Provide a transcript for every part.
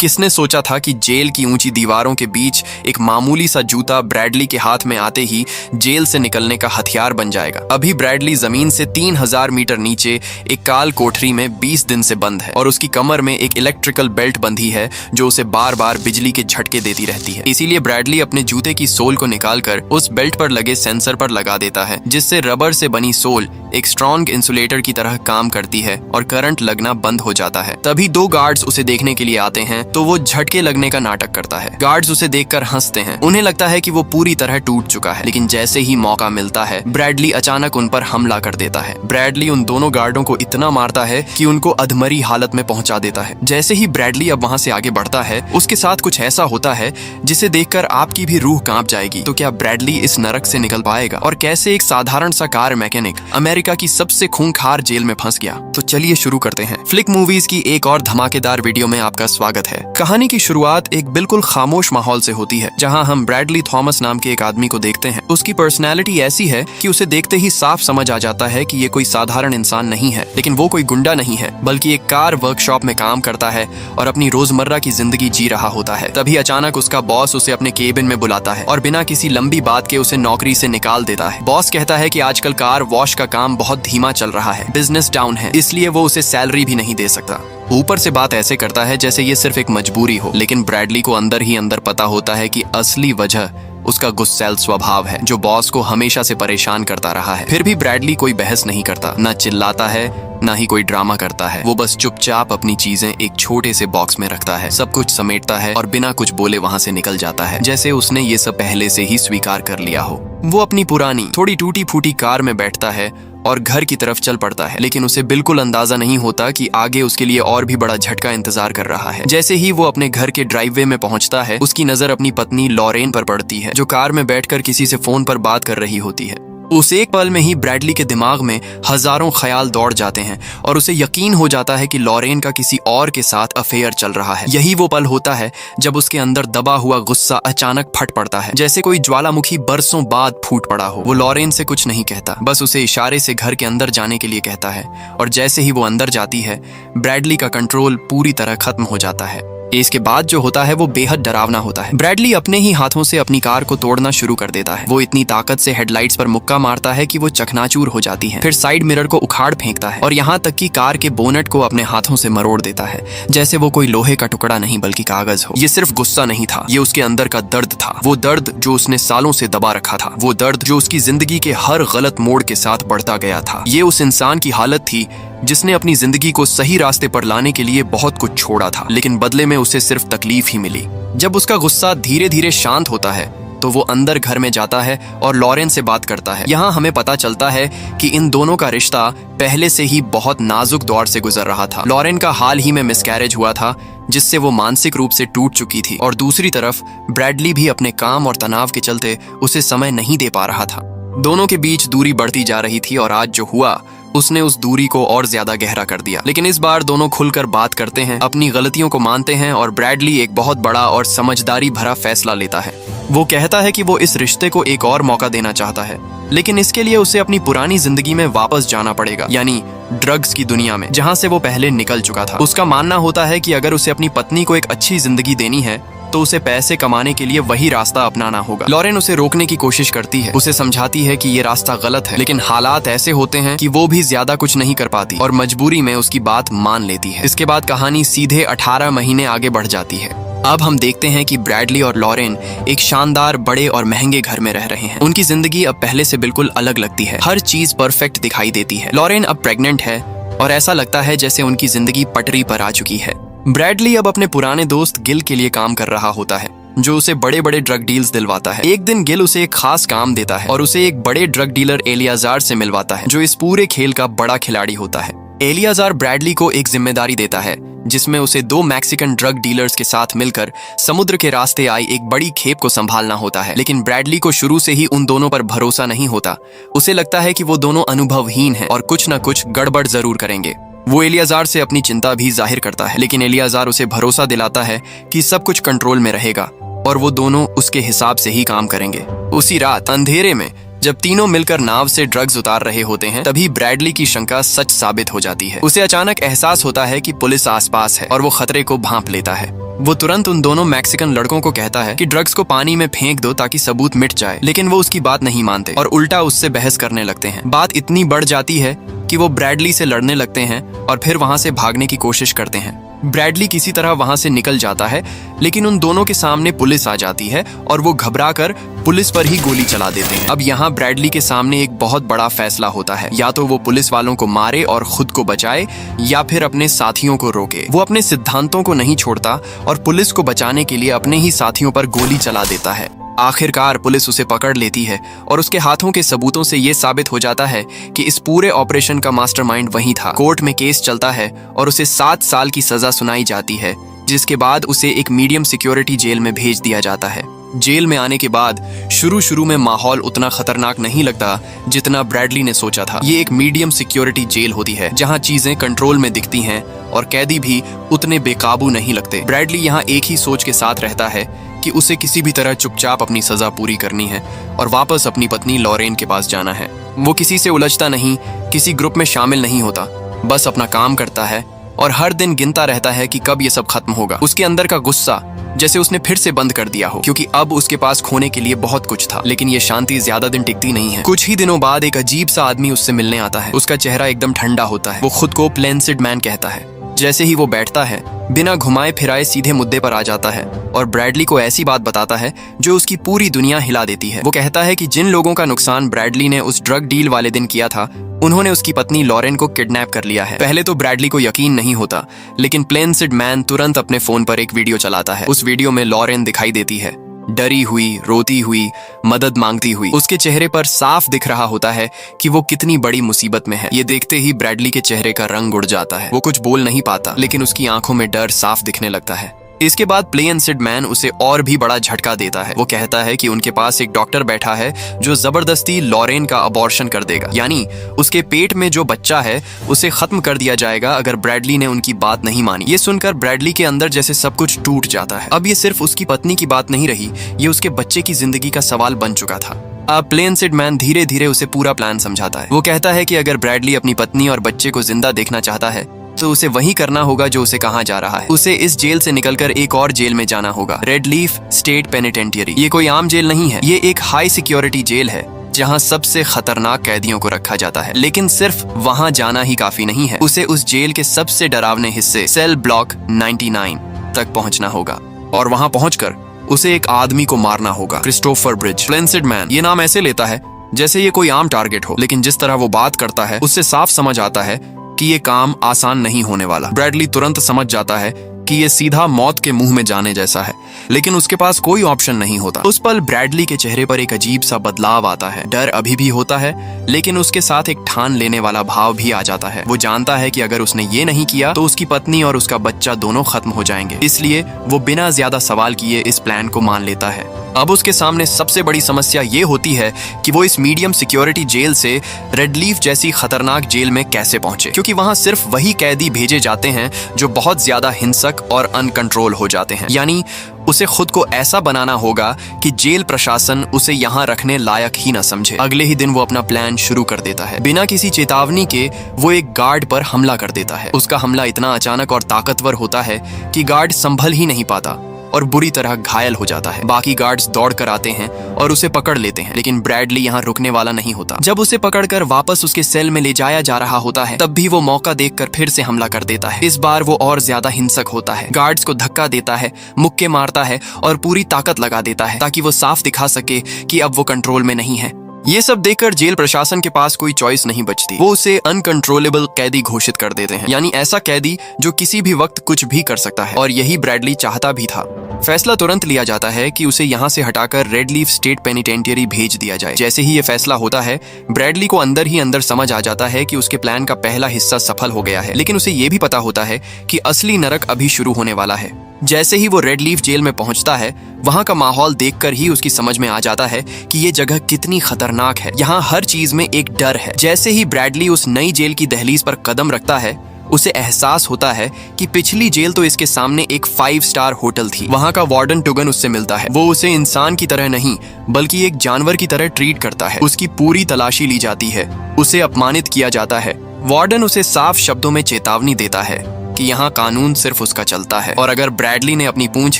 किसने सोचा था कि जेल की ऊंची दीवारों के बीच एक मामूली सा जूता ब्रैडली के हाथ में आते ही जेल से निकलने का हथियार बन जाएगा। अभी ब्रैडली जमीन से 3000 मीटर नीचे एक काल कोठरी में 20 दिन से बंद है और उसकी कमर में एक इलेक्ट्रिकल बेल्ट बंधी है जो उसे बार बार बिजली के झटके देती रहती है। इसीलिए ब्रैडली अपने जूते की सोल को निकालकर उस बेल्ट पर लगे सेंसर पर लगा देता है, जिससे रबर से बनी सोल एक स्ट्रॉन्ग इंसुलेटर की तरह काम करती है और करंट लगना बंद हो जाता है। तभी 2 गार्ड्स उसे देखने के लिए आते हैं तो वो झटके लगने का नाटक करता है। गार्ड्स उसे देखकर हंसते हैं। उन्हें लगता है कि वो पूरी तरह टूट चुका है, लेकिन जैसे ही मौका मिलता है ब्रैडली अचानक उन पर हमला कर देता है। ब्रैडली उन दोनों गार्डों को इतना मारता है कि उनको अधमरी हालत में पहुंचा देता है। जैसे ही ब्रैडली अब वहां से आगे बढ़ता है उसके साथ कुछ ऐसा होता है जिसे देखकर आपकी भी रूह कांप जाएगी। तो क्या ब्रैडली इस नरक से निकल पाएगा और कैसे एक साधारण सा कार मैकेनिक अमेरिका की सबसे खूंखार जेल में फंस गया? तो चलिए शुरू करते हैं। फ्लिक मूवीज की एक और धमाकेदार वीडियो में आपका स्वागत है। कहानी की शुरुआत एक बिल्कुल खामोश माहौल से होती है, जहां हम ब्रैडली थॉमस नाम के एक आदमी को देखते हैं। उसकी पर्सनैलिटी ऐसी है कि उसे देखते ही साफ समझ आ जाता है कि ये कोई साधारण इंसान नहीं है। लेकिन वो कोई गुंडा नहीं है, बल्कि एक कार वर्कशॉप में काम करता है और अपनी रोजमर्रा की जिंदगी जी रहा होता है। तभी अचानक उसका बॉस उसे अपने केबिन में बुलाता है और बिना किसी लंबी बात के उसे नौकरी से निकाल देता है। बॉस कहता है कि आजकल कार वॉश का काम बहुत धीमा चल रहा है, बिजनेस डाउन है, इसलिए वो उसे सैलरी भी नहीं दे सकता। ऊपर से बात ऐसे करता है जैसे ये सिर्फ एक मजबूरी हो, लेकिन ब्रैडली को अंदर ही अंदर पता होता है कि असली वजह उसका गुस्सैल स्वभाव है, जो बॉस को हमेशा से परेशान करता रहा है। फिर भी ब्रैडली कोई बहस नहीं करता, ना चिल्लाता है, ना ही कोई ड्रामा करता है। वो बस चुपचाप अपनी चीजें एक छोटे से बॉक्स में रखता है, सब कुछ समेटता है और बिना कुछ बोले वहां से निकल जाता है, जैसे उसने ये सब पहले से ही स्वीकार कर लिया हो। वो अपनी पुरानी थोड़ी टूटी फूटी कार में बैठता है और घर की तरफ चल पड़ता है, लेकिन उसे बिल्कुल अंदाजा नहीं होता कि आगे उसके लिए और भी बड़ा झटका इंतजार कर रहा है। जैसे ही वो अपने घर के ड्राइववे में पहुंचता है, उसकी नजर अपनी पत्नी लॉरेन पर पड़ती है, जो कार में बैठकर किसी से फोन पर बात कर रही होती है। उस एक पल में ही ब्रैडली के दिमाग में हजारों ख्याल दौड़ जाते हैं और उसे यकीन हो जाता है कि लॉरेन का किसी और के साथ अफेयर चल रहा है। यही वो पल होता है जब उसके अंदर दबा हुआ गुस्सा अचानक फट पड़ता है, जैसे कोई ज्वालामुखी बरसों बाद फूट पड़ा हो। वो लॉरेन से कुछ नहीं कहता, बस उसे इशारे से घर के अंदर जाने के लिए कहता है और जैसे ही वो अंदर जाती है ब्रैडली का कंट्रोल पूरी तरह खत्म हो जाता है। इसके बाद जो होता है वो बेहद डरावना होता है। ब्रैडली अपने ही हाथों से अपनी कार को तोड़ना शुरू कर देता है। वो इतनी ताकत से हेडलाइट्स पर मुक्का मारता है कि वो चकनाचूर हो जाती हैं। फिर साइड मिरर को उखाड़ फेंकता है और यहाँ तक कि कार के बोनट को अपने हाथों से मरोड़ देता है, जैसे वो कोई लोहे का टुकड़ा नहीं बल्कि कागज हो। ये सिर्फ गुस्सा नहीं था, ये उसके अंदर का दर्द था। वो दर्द जो उसने सालों से दबा रखा था, वो दर्द जो उसकी जिंदगी के हर गलत मोड़ के साथ बढ़ता गया था। ये उस इंसान की हालत थी जिसने अपनी जिंदगी को सही रास्ते पर लाने के लिए बहुत कुछ छोड़ा था, लेकिन बदले में उसे सिर्फ तकलीफ ही मिली। जब उसका गुस्सा धीरे धीरे शांत होता है तो वो अंदर घर में जाता है और लॉरेन से बात करता है। यहाँ हमें पता चलता है कि इन दोनों का रिश्ता पहले से ही बहुत नाजुक दौर से गुजर रहा था। लॉरेन का हाल ही में मिसकैरेज हुआ था, जिससे वो मानसिक रूप से टूट चुकी थी, और दूसरी तरफ ब्रैडली भी अपने काम और तनाव के चलते उसे समय नहीं दे पा रहा था। दोनों के बीच दूरी बढ़ती जा रही थी और आज जो हुआ उसने उस दूरी को और ज्यादा गहरा कर दिया। लेकिन इस बार दोनों खुलकर बात करते हैं, अपनी गलतियों को मानते हैं और ब्रैडली एक बहुत बड़ा और समझदारी भरा फैसला लेता है। वो कहता है कि वो इस रिश्ते को एक और मौका देना चाहता है, लेकिन इसके लिए उसे अपनी पुरानी जिंदगी में वापस जाना पड़ेगा, यानी ड्रग्स की दुनिया में, जहां से वो पहले निकल चुका था। उसका मानना होता है कि अगर उसे अपनी पत्नी को एक अच्छी जिंदगी देनी है तो उसे पैसे कमाने के लिए वही रास्ता अपनाना होगा। लॉरेन उसे रोकने की कोशिश करती है, उसे समझाती है कि ये रास्ता गलत है, लेकिन हालात ऐसे होते हैं कि वो भी ज्यादा कुछ नहीं कर पाती और मजबूरी में उसकी बात मान लेती है। इसके बाद कहानी सीधे 18 महीने आगे बढ़ जाती है। अब हम देखते हैं कि ब्रैडली और लॉरेन एक शानदार बड़े और महंगे घर में रह रहे हैं। उनकी जिंदगी अब पहले से बिल्कुल अलग लगती है, हर चीज परफेक्ट दिखाई देती है। लॉरेन अब प्रेग्नेंट है और ऐसा लगता है जैसे उनकी जिंदगी पटरी पर आ चुकी है। ब्रैडली अब अपने पुराने दोस्त गिल के लिए काम कर रहा होता है, जो उसे बड़े बड़े ड्रग डील्स दिलवाता है। एक दिन गिल उसे एक खास काम देता है और उसे एक बड़े ड्रग डीलर एलियाजार से मिलवाता है, जो इस पूरे खेल का बड़ा खिलाड़ी होता है। एलियाजार ब्रैडली को एक जिम्मेदारी देता है, जिसमें उसे 2 मैक्सिकन ड्रग डीलर्स के साथ मिलकर समुद्र के रास्ते आई एक बड़ी खेप को संभालना होता है। लेकिन ब्रैडली को शुरू से ही उन दोनों पर भरोसा नहीं होता। उसे लगता है कि वो दोनों अनुभवहीन हैं और कुछ न कुछ गड़बड़ जरूर करेंगे। वो एलियाजार से अपनी चिंता भी जाहिर करता है, लेकिन एलियाजार उसे भरोसा दिलाता है कि सब कुछ कंट्रोल में रहेगा और वो दोनों उसके हिसाब से ही काम करेंगे। उसी रात अंधेरे में जब तीनों मिलकर नाव से ड्रग्स उतार रहे होते हैं तभी ब्रैडली की शंका सच साबित हो जाती है। उसे अचानक एहसास होता है कि पुलिस आसपास है और वो खतरे को भांप लेता है। वो तुरंत उन दोनों मैक्सिकन लड़कों को कहता है कि ड्रग्स को पानी में फेंक दो ताकि सबूत मिट जाए, लेकिन वो उसकी बात नहीं मानते और उल्टा उससे बहस करने लगते हैं। बात इतनी बढ़ जाती है कि वो ब्रैडली से लड़ने लगते हैं और फिर वहां से भागने की कोशिश करते हैं। ब्रैडली किसी तरह वहां से निकल जाता है, लेकिन उन दोनों के सामने पुलिस आ जाती है और वो घबराकर पुलिस पर ही गोली चला देते हैं। अब यहाँ ब्रैडली के सामने एक बहुत बड़ा फैसला होता है, या तो वो पुलिस वालों को मारे और खुद को बचाए या फिर अपने साथियों को रोके। वो अपने सिद्धांतों को नहीं छोड़ता और पुलिस को बचाने के लिए अपने ही साथियों पर गोली चला देता है। आखिरकार पुलिस उसे पकड़ लेती है और उसके हाथों के सबूतों से ये साबित हो जाता है कि इस पूरे ऑपरेशन का मास्टरमाइंड वही था। कोर्ट में केस चलता है और उसे 7 साल की सजा सुनाई जाती है, जिसके बाद उसे एक मीडियम सिक्योरिटी जेल में भेज दिया जाता है। जेल में आने के बाद शुरू में माहौल उतना खतरनाक नहीं लगता जितना ब्रैडली ने सोचा था। ये एक मीडियम सिक्योरिटी जेल होती है जहाँ चीजें कंट्रोल में दिखती हैं और कैदी भी उतने बेकाबू नहीं लगते। ब्रैडली यहाँ एक ही सोच के साथ रहता है कि उसे किसी भी तरह चुपचाप अपनी सजा पूरी करनी है और वापस अपनी पत्नी लॉरेन के पास जाना है। वो किसी से उलझता नहीं, किसी ग्रुप में शामिल नहीं होता, बस अपना काम करता है और हर दिन गिनता रहता है कि कब ये सब खत्म होगा। उसके अंदर का गुस्सा जैसे उसने फिर से बंद कर दिया हो, क्योंकि अब उसके पास खोने के लिए बहुत कुछ था। लेकिन ये शांति ज्यादा दिन टिकती नहीं है। कुछ ही दिनों बाद एक अजीब सा आदमी उससे मिलने आता है। उसका चेहरा एकदम ठंडा होता है। वो खुद को प्लेंसिड मैन कहता है। जैसे ही वो बैठता है, बिना घुमाए फिराए सीधे मुद्दे पर आ जाता है और ब्रैडली को ऐसी बात बताता है जो उसकी पूरी दुनिया हिला देती है। वो कहता है कि जिन लोगों का नुकसान ब्रैडली ने उस ड्रग डील वाले दिन किया था, उन्होंने उसकी पत्नी लॉरेन को किडनैप कर लिया है। पहले तो ब्रैडली को यकीन नहीं होता, लेकिन प्लेंसिड मैन तुरंत अपने फोन पर एक वीडियो चलाता है। उस वीडियो में लॉरेन दिखाई देती है, डरी हुई, रोती हुई, मदद मांगती हुई। उसके चेहरे पर साफ दिख रहा होता है कि वो कितनी बड़ी मुसीबत में है। ये देखते ही ब्रैडली के चेहरे का रंग उड़ जाता है। वो कुछ बोल नहीं पाता, लेकिन उसकी आंखों में डर साफ दिखने लगता है। इसके बाद प्लेंसिड मैन उसे और भी बड़ा झटका देता है। वो कहता है कि उनके पास एक डॉक्टर बैठा है जो जबरदस्ती लॉरेन का अबॉर्शन कर देगा, यानी उसके पेट में जो बच्चा है उसे खत्म कर दिया जाएगा अगर ब्रैडली ने उनकी बात नहीं मानी। ये सुनकर ब्रैडली के अंदर जैसे सब कुछ टूट जाता है। अब ये सिर्फ उसकी पत्नी की बात नहीं रही, ये उसके बच्चे की जिंदगी का सवाल बन चुका था। अब प्लेंसिड मैन धीरे धीरे उसे पूरा प्लान समझाता है। वो कहता है कि अगर ब्रैडली अपनी पत्नी और बच्चे को जिंदा देखना चाहता है तो उसे वही करना होगा जो उसे कहा जा रहा है। उसे इस जेल से निकलकर एक और जेल में जाना होगा, रेड लीफ स्टेट पेनिटेंटियरी। ये कोई आम जेल नहीं है, ये एक हाई सिक्योरिटी जेल है जहां सबसे खतरनाक कैदियों को रखा जाता है। लेकिन सिर्फ वहां जाना ही काफी नहीं है, उसे उस जेल के सबसे डरावने हिस्से सेल ब्लॉक 99 तक पहुंचना होगा और वहां पहुंचकर उसे एक आदमी को मारना होगा, क्रिस्टोफर ब्रिज। प्लेंसिड मैन ये नाम ऐसे लेता है जैसे ये कोई आम टारगेट हो, लेकिन जिस तरह वो बात करता है उससे साफ समझ आता है कि ये काम आसान नहीं होने वाला। ब्रैडली तुरंत समझ जाता है कि ये सीधा मौत के मुंह में जाने जैसा है, लेकिन उसके पास कोई ऑप्शन नहीं होता। उस पल ब्रैडली के चेहरे पर एक अजीब सा बदलाव आता है। डर अभी भी होता है, लेकिन उसके साथ एक ठान लेने वाला भाव भी आ जाता है। वो जानता है कि अगर उसने ये नहीं किया तो उसकी पत्नी और उसका बच्चा दोनों खत्म हो जाएंगे, इसलिए वो बिना ज्यादा सवाल किए इस प्लान को मान लेता है। अब उसके सामने सबसे बड़ी समस्या ये होती है कि वो इस मीडियम सिक्योरिटी जेल से रेड लीफ जैसी खतरनाक जेल में कैसे पहुंचे, क्योंकि वहां सिर्फ वही कैदी भेजे जाते हैं जो बहुत ज्यादा हिंसक और अनकंट्रोल हो जाते हैं। यानी उसे खुद को ऐसा बनाना होगा कि जेल प्रशासन उसे यहाँ रखने लायक ही न समझे। अगले ही दिन वो अपना प्लान शुरू कर देता है। बिना किसी चेतावनी के वो एक गार्ड पर हमला कर देता है। उसका हमला इतना अचानक और ताकतवर होता है कि गार्ड संभल ही नहीं पाता और बुरी तरह घायल हो जाता है। बाकी गार्ड्स दौड़ कर आते हैं और उसे पकड़ लेते हैं, लेकिन ब्रैडली यहाँ रुकने वाला नहीं होता। जब उसे पकड़कर वापस उसके सेल में ले जाया जा रहा होता है, तब भी वो मौका देखकर फिर से हमला कर देता है। इस बार वो और ज्यादा हिंसक होता है, गार्ड्स को धक्का देता है, मुक्के मारता है और पूरी ताकत लगा देता है ताकि वो साफ दिखा सके कि अब वो कंट्रोल में नहीं है। ये सब देखकर जेल प्रशासन के पास कोई चॉइस नहीं बचती। वो उसे अनकंट्रोलेबल कैदी घोषित कर देते हैं, यानी ऐसा कैदी जो किसी भी वक्त कुछ भी कर सकता है, और यही ब्रैडली चाहता भी था। फैसला तुरंत लिया जाता है कि उसे यहाँ से हटाकर रेड लीफ स्टेट पेनिटेंटियरी भेज दिया जाए। जैसे ही ये फैसला होता है, ब्रैडली को अंदर ही अंदर समझ आ जाता है कि उसके प्लान का पहला हिस्सा सफल हो गया है, लेकिन उसे ये भी पता होता है कि असली नरक अभी शुरू होने वाला है। जैसे ही वो रेड लीफ जेल में पहुंचता है, वहां का माहौल देखकर ही उसकी समझ में आ जाता है कि ये जगह कितनी खतरनाक है। यहाँ हर चीज में एक डर है। जैसे ही ब्रैडली उस नई जेल की दहलीज पर कदम रखता है, उसे एहसास होता है कि पिछली जेल तो इसके सामने एक 5 स्टार होटल थी। वहाँ का वार्डन टुगन उससे मिलता है। वो उसे इंसान की तरह नहीं बल्कि एक जानवर की तरह ट्रीट करता है। उसकी पूरी तलाशी ली जाती है, उसे अपमानित किया जाता है। वार्डन उसे साफ शब्दों में चेतावनी देता है कि यहाँ कानून सिर्फ उसका चलता है और अगर ब्रैडली ने अपनी पूंछ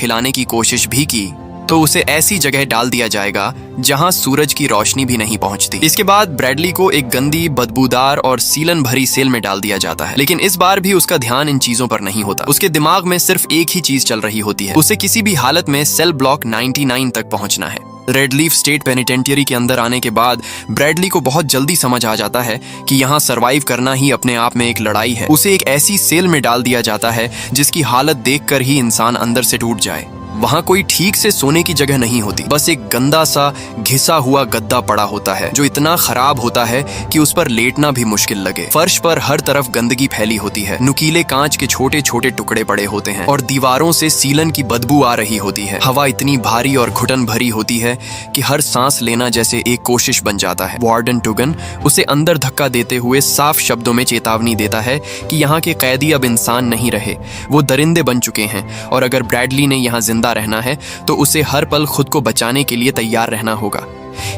हिलाने की कोशिश भी की तो उसे ऐसी जगह डाल दिया जाएगा जहां सूरज की रोशनी भी नहीं पहुंचती। इसके बाद ब्रैडली को एक गंदी, बदबूदार और सीलन भरी सेल में डाल दिया जाता है। लेकिन इस बार भी उसका ध्यान इन चीजों पर नहीं होता। उसके दिमाग में सिर्फ एक ही चीज चल रही होती है, उसे किसी भी हालत में सेल ब्लॉक 99 तक पहुंचना है। रेडलीफ स्टेट पेनिटेंटियरी के अंदर आने के बाद ब्रैडली को बहुत जल्दी समझ आ जाता है कि यहाँ सरवाइव करना ही अपने आप में एक लड़ाई है। उसे एक ऐसी सेल में डाल दिया जाता है जिसकी हालत देखकर ही इंसान अंदर से टूट जाए। वहाँ कोई ठीक से सोने की जगह नहीं होती, बस एक गंदा सा घिसा हुआ गद्दा पड़ा होता है जो इतना खराब होता है कि उस पर लेटना भी मुश्किल लगे। फर्श पर हर तरफ गंदगी फैली होती है, नुकीले कांच के छोटे छोटे टुकड़े पड़े होते हैं और दीवारों से सीलन की बदबू आ रही होती है। हवा इतनी भारी और घुटन भरी होती है कि हर सांस लेना जैसे एक कोशिश बन जाता है। वार्डन टुगन उसे अंदर धक्का देते हुए साफ शब्दों में चेतावनी देता है कि यहाँ के कैदी अब इंसान नहीं रहे, वो दरिंदे बन चुके हैं और अगर ब्रैडली ने यहाँ जिंदा रहना है तो उसे हर पल खुद को बचाने के लिए तैयार रहना होगा।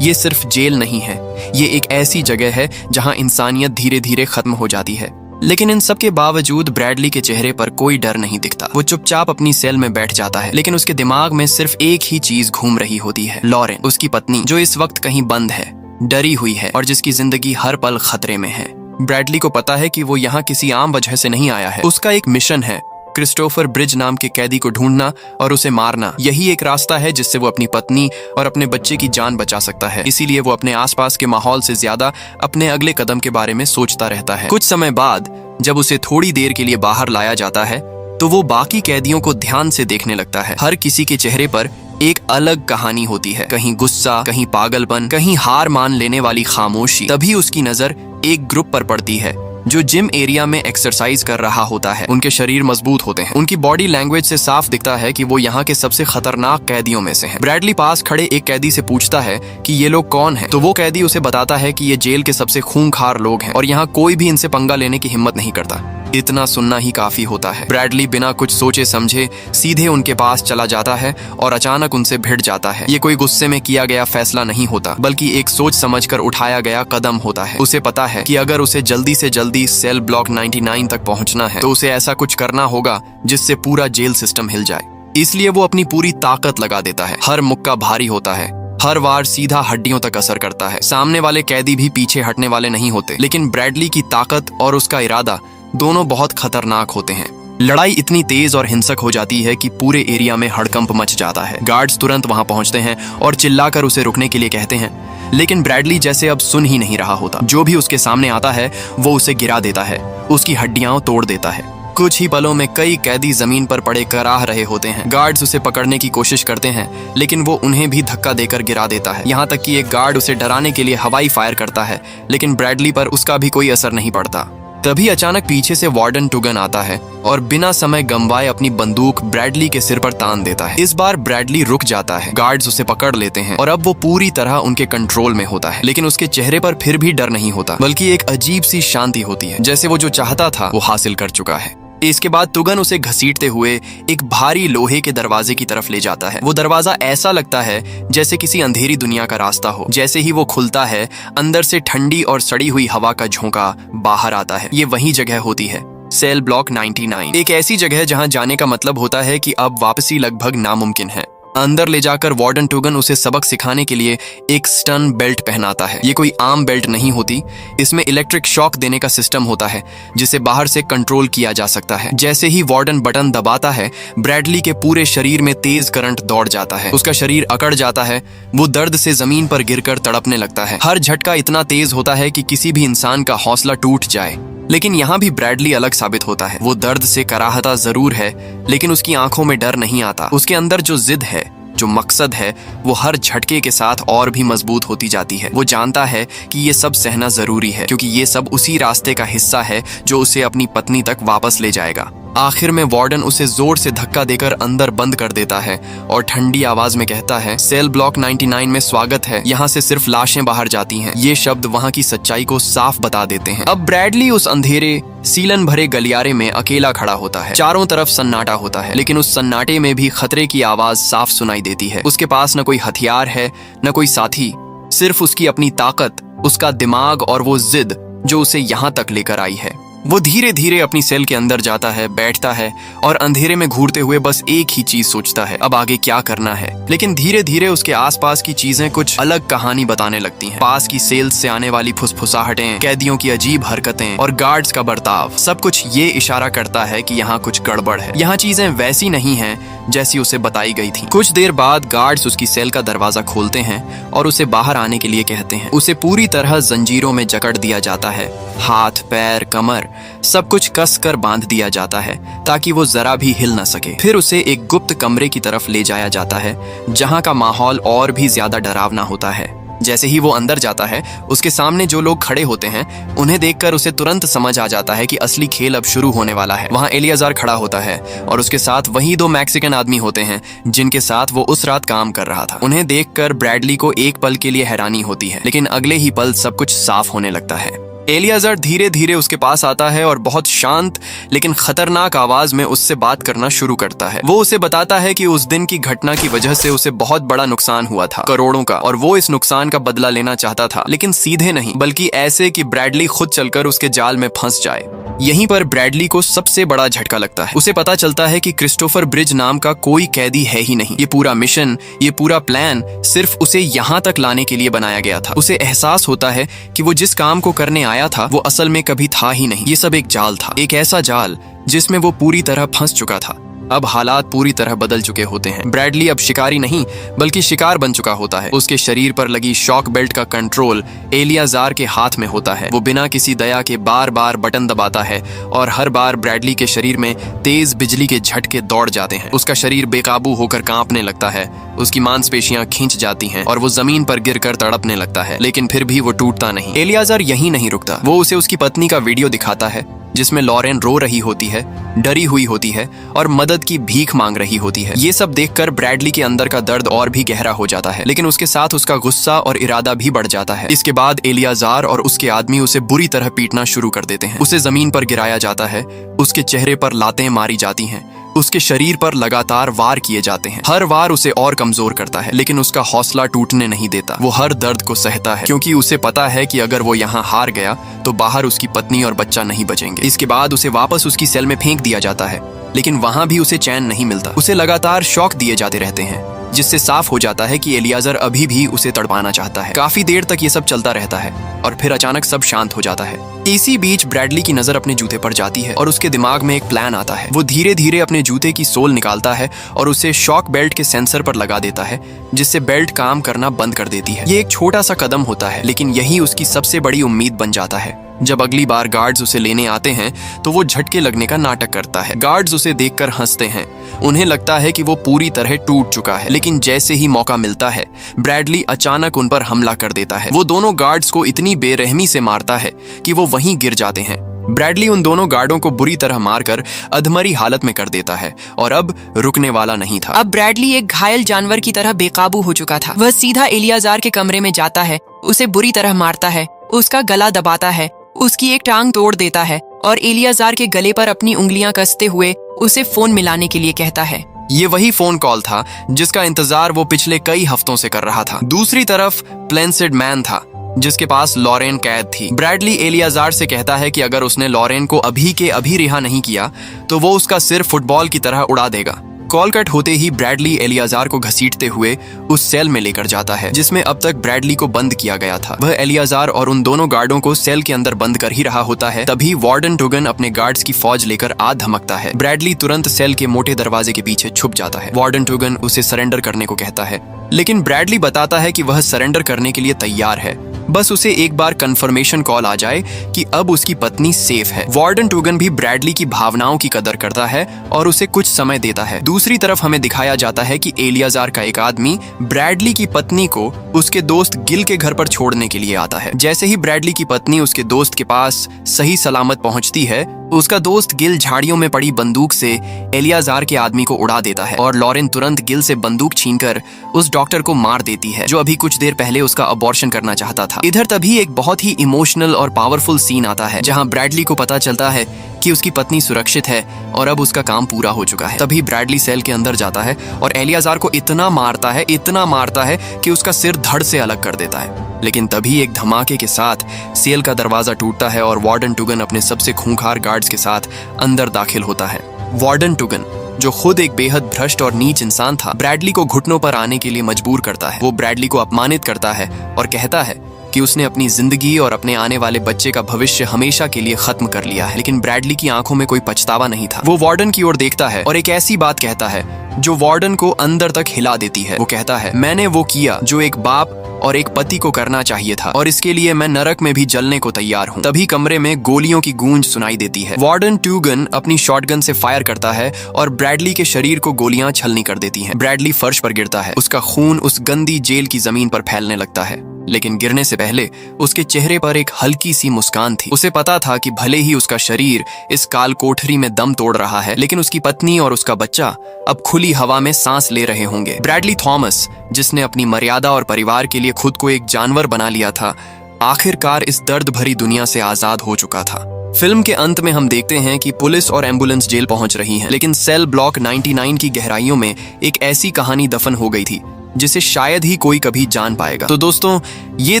ये सिर्फ जेल नहीं है, ये एक ऐसी जगह है जहां इंसानियत धीरे धीरे खत्म हो जाती है। लेकिन इन सब के बावजूद ब्रैडली के चेहरे पर कोई डर नहीं दिखता। वो चुपचाप अपनी सेल में बैठ जाता है, लेकिन उसके दिमाग में सिर्फ एक ही चीज घूम रही होती है, लॉरेन, उसकी पत्नी, जो इस वक्त कहीं बंद है, डरी हुई है और जिसकी जिंदगी हर पल खतरे में है। ब्रैडली को पता है कि वो यहाँ किसी आम वजह से नहीं आया है। उसका एक मिशन है, क्रिस्टोफर ब्रिज नाम के कैदी को ढूंढना और उसे मारना। यही एक रास्ता है जिससे वो अपनी पत्नी और अपने बच्चे की जान बचा सकता है। इसीलिए वो अपने आसपास के माहौल से ज्यादा अपने अगले कदम के बारे में सोचता रहता है। कुछ समय बाद जब उसे थोड़ी देर के लिए बाहर लाया जाता है तो वो बाकी कैदियों को ध्यान से देखने लगता है। हर किसी के चेहरे पर एक अलग कहानी होती है, कहीं गुस्सा, कहीं पागलपन, कहीं हार मान लेने वाली खामोशी। तभी उसकी नजर एक ग्रुप पर पड़ती है जो जिम एरिया में एक्सरसाइज कर रहा होता है। उनके शरीर मजबूत होते हैं, उनकी बॉडी लैंग्वेज से साफ दिखता है कि वो यहाँ के सबसे खतरनाक कैदियों में से हैं। ब्रैडली पास खड़े एक कैदी से पूछता है कि ये लोग कौन हैं, तो वो कैदी उसे बताता है कि ये जेल के सबसे खूंखार लोग हैं और यहाँ कोई भी इनसे पंगा लेने की हिम्मत नहीं करता। इतना सुनना ही काफी होता है। ब्रैडली बिना कुछ सोचे समझे सीधे उनके पास चला जाता है और अचानक उनसे भिड़ जाता है। ये कोई गुस्से में किया गया फैसला नहीं होता, बल्कि एक सोच समझकर उठाया गया कदम होता है। उसे पता है कि अगर उसे जल्दी से जल्दी सेल ब्लॉक 99 तक पहुंचना है तो उसे ऐसा कुछ करना होगा जिससे पूरा जेल सिस्टम हिल जाए। इसलिए वो अपनी पूरी ताकत लगा देता है। हर मुक्का भारी होता है, हर वार सीधा हड्डियों तक असर करता है। सामने वाले कैदी भी पीछे हटने वाले नहीं होते, लेकिन ब्रैडली की ताकत और उसका इरादा दोनों बहुत खतरनाक होते हैं। लड़ाई इतनी तेज और हिंसक हो जाती है कि पूरे एरिया में हड़कंप मच जाता है। गार्ड्स तुरंत वहां पहुंचते हैं और चिल्लाकर उसे रुकने के लिए कहते हैं, लेकिन ब्रैडली जैसे अब सुन ही नहीं रहा होता। जो भी उसके सामने आता है वो उसे गिरा देता है, उसकी हड्डियां तोड़ देता है। कुछ ही पलों में कई कैदी जमीन पर पड़े कराह रहे होते हैं। गार्ड्स उसे पकड़ने की कोशिश करते हैं, लेकिन वो उन्हें भी धक्का देकर गिरा देता है। यहाँ तक कि एक गार्ड उसे डराने के लिए हवाई फायर करता है, लेकिन ब्रैडली पर उसका भी कोई असर नहीं पड़ता। तभी अचानक पीछे से वार्डन टुगन आता है और बिना समय गंवाए अपनी बंदूक ब्रैडली के सिर पर तान देता है। इस बार ब्रैडली रुक जाता है, गार्ड्स उसे पकड़ लेते हैं और अब वो पूरी तरह उनके कंट्रोल में होता है। लेकिन उसके चेहरे पर फिर भी डर नहीं होता, बल्कि एक अजीब सी शांति होती है, जैसे वो जो चाहता था वो हासिल कर चुका है। इसके बाद टुगन उसे घसीटते हुए एक भारी लोहे के दरवाजे की तरफ ले जाता है। वो दरवाजा ऐसा लगता है जैसे किसी अंधेरी दुनिया का रास्ता हो। जैसे ही वो खुलता है, अंदर से ठंडी और सड़ी हुई हवा का झोंका बाहर आता है। ये वही जगह होती है, सेल ब्लॉक 99, एक ऐसी जगह जहां जाने का मतलब होता है कि अब वापसी लगभग नामुमकिन है। अंदर ले जाकर वार्डन टुगन उसे सबक सिखाने के लिए एक स्टन बेल्ट पहनाता है। ये कोई आम बेल्ट नहीं होती, इसमें इलेक्ट्रिक शॉक देने का सिस्टम होता है जिसे बाहर से कंट्रोल किया जा सकता है। जैसे ही वार्डन बटन दबाता है, ब्रैडली के पूरे शरीर में तेज करंट दौड़ जाता है। उसका शरीर अकड़ जाता है, वो दर्द से जमीन पर गिरकर तड़पने लगता है। हर झटका इतना तेज होता है कि किसी भी इंसान का हौसला टूट जाए। लेकिन यहाँ भी ब्रैडली अलग साबित होता है। वो दर्द से कराहता जरूर है, लेकिन उसकी आंखों में डर नहीं आता। उसके अंदर जो जिद है, जो मकसद है, वो हर झटके के साथ और भी मजबूत होती जाती है। वो जानता है कि ये सब सहना जरूरी है, क्योंकि ये सब उसी रास्ते का हिस्सा है जो उसे अपनी पत्नी तक वापस ले जाएगा। आखिर में वार्डन उसे जोर से धक्का देकर अंदर बंद कर देता है और ठंडी आवाज में कहता है, सेल ब्लॉक 99 में स्वागत है, यहाँ से सिर्फ लाशें बाहर जाती हैं। ये शब्द वहाँ की सच्चाई को साफ बता देते हैं। अब ब्रैडली उस अंधेरे सीलन भरे गलियारे में अकेला खड़ा होता है। चारों तरफ सन्नाटा होता है, लेकिन उस सन्नाटे में भी खतरे की आवाज साफ सुनाई देती है। उसके पास न कोई हथियार है, न कोई साथी, सिर्फ उसकी अपनी ताकत, उसका दिमाग और वो जिद जो उसे यहाँ तक लेकर आई है। वो धीरे धीरे अपनी सेल के अंदर जाता है, बैठता है और अंधेरे में घूरते हुए बस एक ही चीज सोचता है, अब आगे क्या करना है। लेकिन धीरे धीरे उसके आसपास की चीजें कुछ अलग कहानी बताने लगती हैं। पास की सेल्स से आने वाली फुसफुसाहटें, कैदियों की अजीब हरकतें और गार्ड्स का बर्ताव, सब कुछ ये इशारा करता है कि यहाँ कुछ गड़बड़ है। यहाँ चीजें वैसी नहीं हैं जैसी उसे बताई गई थी। कुछ देर बाद गार्ड्स उसकी सेल का दरवाजा खोलते हैं और उसे बाहर आने के लिए कहते हैं। उसे पूरी तरह जंजीरों में जकड़ दिया जाता है। हाथ, पैर, कमर सब कुछ कस कर बांध दिया जाता है ताकि वो जरा भी हिल न सके। फिर उसे एक गुप्त कमरे की तरफ ले जाया जाता है जहां का माहौल और भी ज्यादा डरावना होता है। जैसे ही वो अंदर जाता है, उसके सामने जो लोग खड़े होते हैं उन्हें देखकर उसे तुरंत समझ आ जाता है कि असली खेल अब शुरू होने वाला है। वहां एलियाजार खड़ा होता है और उसके साथ वही 2 मैक्सिकन आदमी होते हैं जिनके साथ वो उस रात काम कर रहा था। उन्हें देखकर ब्रैडली को एक पल के लिए हैरानी होती है, लेकिन अगले ही पल सब कुछ साफ होने लगता है। एलियाजार धीरे धीरे उसके पास आता है और बहुत शांत लेकिन खतरनाक आवाज में उससे बात करना शुरू करता है। वो उसे बताता है कि उस दिन की घटना की वजह से उसे बहुत बड़ा नुकसान हुआ था, करोड़ों का, और वो इस नुकसान का बदला लेना चाहता था, लेकिन सीधे नहीं बल्कि ऐसे कि ब्रैडली खुद चलकर उसके जाल में फंस जाए। यहीं पर ब्रैडली को सबसे बड़ा झटका लगता है। उसे पता चलता है कि क्रिस्टोफर ब्रिज नाम का कोई कैदी है ही नहीं। ये पूरा मिशन, ये पूरा प्लान सिर्फ उसे यहाँ तक लाने के लिए बनाया गया था। उसे एहसास होता है कि वो जिस काम को करने आया था वो असल में कभी था ही नहीं। ये सब एक जाल था, एक ऐसा जाल जिसमें वो पूरी तरह फंस चुका था। अब हालात पूरी तरह बदल चुके होते हैं। ब्रैडली अब शिकारी नहीं बल्कि शिकार बन चुका होता है। उसके शरीर पर लगी शॉक बेल्ट का कंट्रोल एलियाजार के हाथ में होता है। वो बिना किसी दया के बार बार बटन दबाता है और हर बार ब्रैडली के शरीर में तेज बिजली के झटके दौड़ जाते हैं। उसका शरीर बेकाबू होकर कांपने लगता है, उसकी मांसपेशियां खींच जाती हैं और वो जमीन पर गिरकर तड़पने लगता है, लेकिन फिर भी वो टूटता नहीं। एलियाजार यहीं नहीं रुकता। वो उसे उसकी पत्नी का वीडियो दिखाता है जिसमें लॉरेन रो रही होती है, डरी हुई होती है और मदद की भीख मांग रही होती है। ये सब देखकर ब्रैडली के अंदर का दर्द और भी गहरा हो जाता है, लेकिन उसके साथ उसका गुस्सा और इरादा भी बढ़ जाता है। इसके बाद एलियाजार और उसके आदमी उसे बुरी तरह पीटना शुरू कर देते हैं। उसे जमीन पर गिराया जाता है, उसके चेहरे पर लातें मारी जाती हैं, उसके शरीर पर लगातार वार किए जाते हैं। हर वार उसे और कमजोर करता है, लेकिन उसका हौसला टूटने नहीं देता। वो हर दर्द को सहता है क्योंकि उसे पता है कि अगर वो यहाँ हार गया तो बाहर उसकी पत्नी और बच्चा नहीं बचेंगे। इसके बाद उसे वापस उसकी सेल में फेंक दिया जाता है, लेकिन वहां भी उसे चैन नहीं मिलता। उसे लगातार शॉक दिए जाते रहते हैं, जिससे साफ हो जाता है कि एलियाजार अभी भी उसे तड़पाना चाहता है। काफी देर तक ये सब चलता रहता है और फिर अचानक सब शांत हो जाता है। इसी बीच ब्रैडली की नजर अपने जूते पर जाती है और उसके दिमाग में एक प्लान आता है। वो धीरे धीरे अपने जूते की सोल निकालता है और उसे शॉक बेल्ट के सेंसर पर लगा देता है, जिससे बेल्ट काम करना बंद कर देती है। ये एक छोटा सा कदम होता है, लेकिन यही उसकी सबसे बड़ी उम्मीद बन जाता है। जब अगली बार गार्ड्स उसे लेने आते हैं तो वो झटके लगने का नाटक करता है। गार्ड्स उसे देखकर हंसते हैं। उन्हें लगता है कि वो पूरी तरह टूट चुका है, लेकिन जैसे ही मौका मिलता है ब्रैडली अचानक उन पर हमला कर देता है। वो दोनों गार्ड्स को इतनी बेरहमी से मारता है कि वो वहीं गिर जाते हैं। ब्रैडली उन दोनों गार्डों को बुरी तरह मारकर अधमरी हालत में कर देता है और अब रुकने वाला नहीं था। अब ब्रैडली एक घायल जानवर की तरह बेकाबू हो चुका था। वह सीधा एलियाजार के कमरे में जाता है, उसे बुरी तरह मारता है, उसका गला दबाता है, उसकी एक टांग तोड़ देता है और एलियाजार के गले पर अपनी उंगलियां कसते हुए उसे फोन मिलाने के लिए कहता है। ये वही फोन कॉल था जिसका इंतजार वो पिछले कई हफ्तों से कर रहा था। दूसरी तरफ प्लेंसिड मैन था जिसके पास लॉरेन कैद थी। ब्रैडली एलियाजार से कहता है कि अगर उसने लॉरेन को अभी के अभी रिहा नहीं किया तो वो उसका सिर फुटबॉल की तरह उड़ा देगा। कॉल कट होते ही ब्रैडली एलियाजार को घसीटते हुए उस सेल में लेकर जाता है जिसमें अब तक ब्रैडली को बंद किया गया था। वह एलियाजार और उन दोनों गार्डों को सेल के अंदर बंद कर ही रहा होता है, तभी वार्डन टुगन अपने गार्ड्स की फौज लेकर आ धमकता है। ब्रैडली तुरंत सेल के मोटे दरवाजे के पीछे छुप जाता है। वार्डन टुगन उसे सरेंडर करने को कहता है, लेकिन ब्रैडली बताता है कि वह सरेंडर करने के लिए तैयार है, बस उसे एक बार कंफर्मेशन कॉल आ जाए कि अब उसकी पत्नी सेफ है। वार्डन टुगन भी ब्रैडली की भावनाओं की कदर करता है और उसे कुछ समय देता है। दूसरी तरफ हमें दिखाया जाता है कि एलियाजार का एक आदमी ब्रैडली की पत्नी को उसके दोस्त गिल के घर पर छोड़ने के लिए आता है। जैसे ही ब्रैडली की पत्नी उसके दोस्त के पास सही सलामत पहुंचती है, उसका दोस्त गिल झाड़ियों में पड़ी बंदूक से एलियाजार के आदमी को उड़ा देता है और लॉरेन तुरंत गिल से बंदूक छीनकर उस डॉक्टर को मार देती है जो अभी कुछ देर पहले उसका अबॉर्शन करना चाहता था। इधर तभी एक बहुत ही इमोशनल और पावरफुल सीन आता है जहां ब्रैडली को पता चलता है कि उसकी पत्नी सुरक्षित है और अब उसका काम पूरा हो चुका है। तभी ब्रैडली सेल के अंदर जाता है और एलियाजार को इतना मारता है कि उसका सिर धड़ से अलग कर देता है। लेकिन तभी एक धमाके के साथ सेल का दरवाजा टूटता है और वार्डन टुगन अपने सबसे खूंखार गार्ड्स के साथ अंदर दाखिल होता है। वार्डन टुगन, जो खुद एक बेहद भ्रष्ट और नीच इंसान था, ब्रैडली को घुटनों पर आने के लिए मजबूर करता है। वो ब्रैडली को अपमानित करता है और कहता है कि उसने अपनी जिंदगी और अपने आने वाले बच्चे का भविष्य हमेशा के लिए खत्म कर लिया है। लेकिन ब्रैडली की आंखों में कोई पछतावा नहीं था। वो वार्डन की ओर देखता है और एक ऐसी बात कहता है जो वार्डन को अंदर तक हिला देती है। वो कहता है, मैंने वो किया जो एक बाप और एक पति को करना चाहिए था और इसके लिए मैं नरक में भी जलने को तैयार हूँ। तभी कमरे में गोलियों की गूंज सुनाई देती है। वार्डन टुगन अपनी शॉटगन से फायर करता है और ब्रैडली के शरीर को गोलियां छलनी कर देती हैं। ब्रैडली फर्श पर गिरता है। उसका खून उस गंदी जेल की जमीन पर फैलने लगता है। लेकिन गिरने से पहले उसके चेहरे पर एक हल्की सी मुस्कान थी। उसे पता था कि भले ही उसका शरीर इस काल कोठरी में दम तोड़ रहा है, लेकिन उसकी पत्नी और उसका बच्चा अब खुली हवा में सांस ले रहे होंगे। ब्रैडली थॉमस, जिसने अपनी मर्यादा और परिवार के लिए खुद को एक जानवर बना लिया था, आखिरकार इस दर्द भरी दुनिया से आजाद हो चुका था। फिल्म के अंत में हम देखते हैं कि पुलिस और एम्बुलेंस जेल पहुंच रही हैं, लेकिन सेल ब्लॉक 99 की गहराइयों में एक ऐसी कहानी दफन हो गई थी जिसे शायद ही कोई कभी जान पाएगा। तो दोस्तों, ये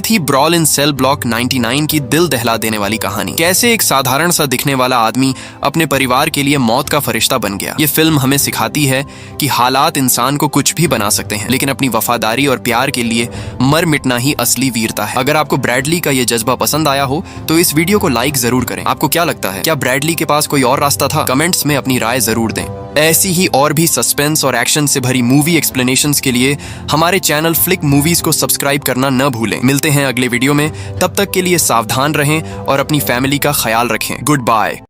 थी ब्रॉल इन सेल ब्लॉक 99 की दिल दहला देने वाली कहानी। कैसे एक साधारण सा दिखने वाला आदमी अपने परिवार के लिए मौत का फरिश्ता बन गया। ये फिल्म हमें सिखाती है कि हालात इंसान को कुछ भी बना सकते हैं, लेकिन अपनी वफादारी और प्यार के लिए मर मिटना ही असली वीरता है। अगर आपको ब्रैडली का ये जज्बा पसंद आया हो तो इस वीडियो को लाइक जरूर करें। आपको क्या लगता है, क्या ब्रैडली के पास कोई और रास्ता था? कमेंट्स में अपनी राय जरूर दें। ऐसी ही और भी सस्पेंस और एक्शन से भरी मूवी एक्सप्लेनेशंस के लिए हमारे चैनल फ्लिक मूवीज को सब्सक्राइब करना न भूलें। मिलते हैं अगले वीडियो में, तब तक के लिए सावधान रहें और अपनी फैमिली का ख्याल रखें। Good bye.